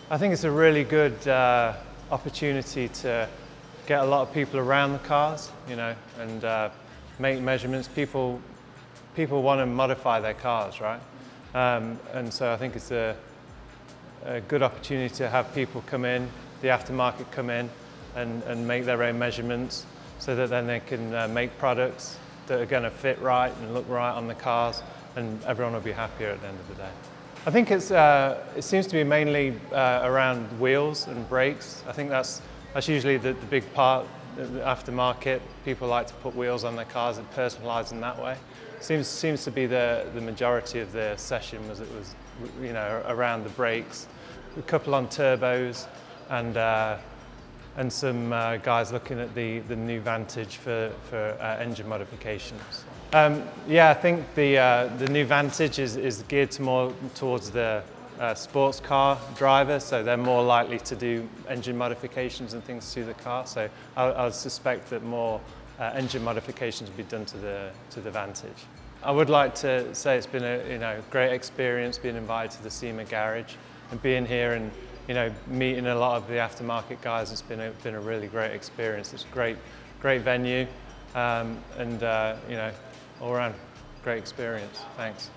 I think it's a really good opportunity to get a lot of people around the cars, and make measurements. People want to modify their cars, right? And so I think it's a good opportunity to have people come in, the aftermarket come in and make their own measurements so that then they can make products that are going to fit right and look right on the cars, and everyone will be happier at the end of the day. I think it seems to be mainly around wheels and brakes. I think that's usually the big part. The aftermarket, people like to put wheels on their cars and personalise in that way. Seems to be the majority of the session was around the brakes, a couple on turbos, and some guys looking at the new Vantage for engine modifications. Yeah, I think the new Vantage is geared more towards the sports car driver, so they're more likely to do engine modifications and things to the car. So I suspect that more engine modifications will be done to the Vantage. I would like to say it's been a great experience being invited to the SEMA Garage and being here and meeting a lot of the aftermarket guys. It's been a really great experience. It's a great venue, and all around great experience. Thanks.